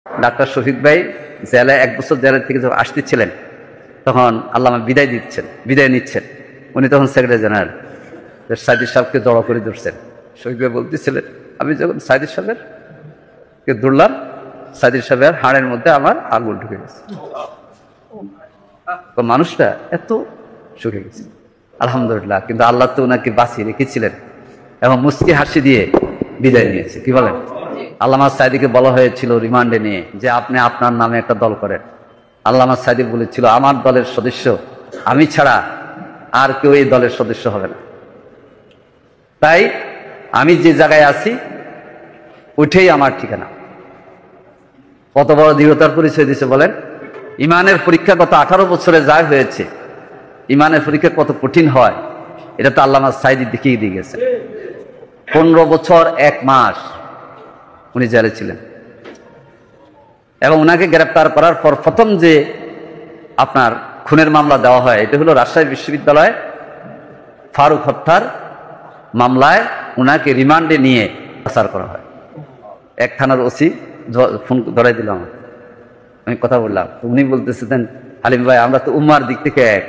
Doctor Shafiq ভাই জেলে 1 বছর জেলের থেকে যখন আসতেছিলেন, তখন আল্লামা বিদায় নিচ্ছেন। উনি তখন সেক্রেটারি জেনারেল, সাইদি সাহেবকে জড়ো করে ধরছেন। শফিক ভাই বলতেছিলেন, আমি যখন সাইদি সাহেবের কে ধরলাম, সাইদি সাহেবের হাড়ের মধ্যে আমার আঙুল ঢুকে গেছে। মানুষটা এত সুখে গেছে, আলহামদুলিল্লাহ। কিন্তু আল্লাহ তো ওনাকে বাঁচিয়ে রেখেছিলেন এবং মুস্কি হাসি দিয়ে বিদায় নিয়েছে। কি বলেন? আল্লামা সাইদিকে বলা হয়েছিল রিমান্ডে নিয়ে যে আপনি আপনার নামে একটা দল করেন। আল্লামা সাইদি বলেছিল, আমার দলের সদস্য আমি ছাড়া আর কেউ এই দলের সদস্য হবে না। তাই আমি যে জায়গায় আছি ওইটাই আমার ঠিকানা। কত বড় দৃঢ়তার পরিচয় দিয়েছে বলেন। ইমানের পরীক্ষা গত 18 বছরে যা হয়েছে, ইমানের পরীক্ষা কত কঠিন হয় এটা তো আল্লামা সাইদি দেখিয়ে দিয়ে গেছে। 15 বছর 1 মাস উনি জেলে ছিলেন এবং ওনাকে গ্রেপ্তার করার পর প্রথম যে আপনার খুনের মামলা দেওয়া হয়, এটা হলো রাজশাহী বিশ্ববিদ্যালয় ফারুক হত্যার মামলায় ওনাকে রিমান্ডে নিয়ে পাচার করা হয়। 1 থানার ওসি ফোন ধরাই দিলাম, আমি কথা বললাম, উনি বলতেছিলেন, হালিম ভাই আমরা তো উম্মার দিক থেকে এক,